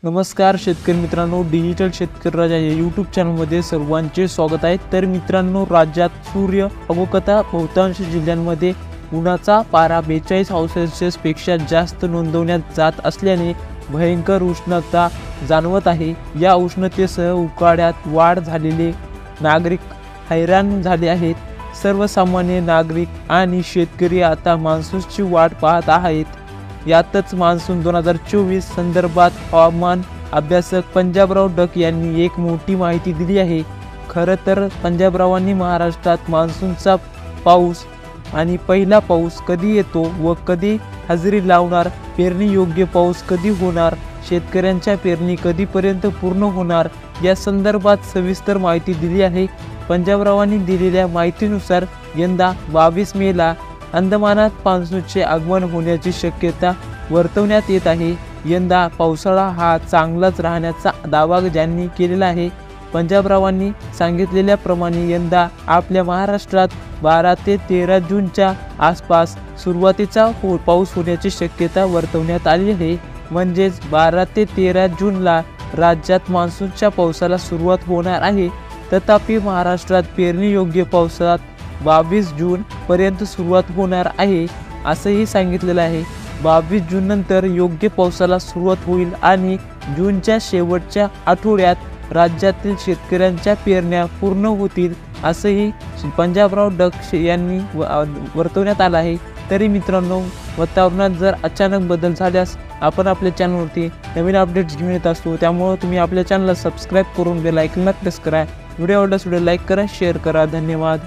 नमस्कार शेतकरी मित्रांनो, डिजिटल शेतकरी राजा या यूट्यूब चॅनलमध्ये सर्वांचे स्वागत आहे। तर मित्रांनो, राज्यात सूर्य अवकाता बहुतांश जिल्ह्यांमध्ये उन्हाचा पारा 42° पेक्षा जास्त नोंदवण्यात जात असल्याने भयंकर उष्णता जाणवत आहे। या उष्णतेसह उकाड्यात वाढ झालेले नागरिक हैराण झाले आहेत। सर्वसामान्य नागरिक आणि शेतकरी आता मान्सूनची वाट पाहत आहेत। यातच मान्सून 2024 संदर्भात हवामान अभ्यासक पंजाबराव डक यांनी एक मोठी माहिती दिली आहे। खरं तर पंजाबरावांनी महाराष्ट्रात मान्सूनचा पाऊस आणि पहिला पाऊस कधी येतो व कधी हजेरी लावणार, पेरणी योग्य पाऊस कधी होणार, शेतकऱ्यांच्या पेरणी कधीपर्यंत पूर्ण होणार या संदर्भात सविस्तर माहिती दिली आहे। पंजाबरावांनी दिलेल्या माहितीनुसार यंदा 22 मेला अंदमानात मान्सूनचे आगमन होण्याची शक्यता वर्तवण्यात येत आहे। यंदा पावसाळा हा चांगलाच राहण्याचा दावा ज्यांनी केलेला आहे। पंजाबरावांनी सांगितलेल्याप्रमाणे यंदा आपल्या महाराष्ट्रात 12 ते 13 जूनच्या आसपास सुरुवातीचा पाऊस होण्याची शक्यता वर्तवण्यात आली आहे। म्हणजेच 12 ते 13 जूनला राज्यात मान्सूनच्या पावसाला सुरुवात होणार आहे। तथापि महाराष्ट्रात पेरणी योग्य पावसात 22 जून पर्यंत सुरुवात होणार आहे असंही सांगितलेलं आहे। 22 जून नंतर योग्य पावसाला सुरुवात होईल आणि जूनच्या शेवटच्या आठवड्यात राज्यातील शेतकऱ्यांच्या पेरण्या पूर्ण होतील असंही पंजाबराव डक यांनी वर्तवण्यात आलं आहे। तरी मित्रांनो, वातावरणात जर अचानक बदल झाल्यास आपण आपल्या चॅनलवरती नवीन अपडेट्स घेऊन येत असतो। त्यामुळे तुम्ही आपल्या चॅनलला सबस्क्राईब करून बेल आयकॉनला प्रेस करा। व्हिडिओ आवडल्यास व्हिडिओ लाईक करा, शेअर करा। धन्यवाद।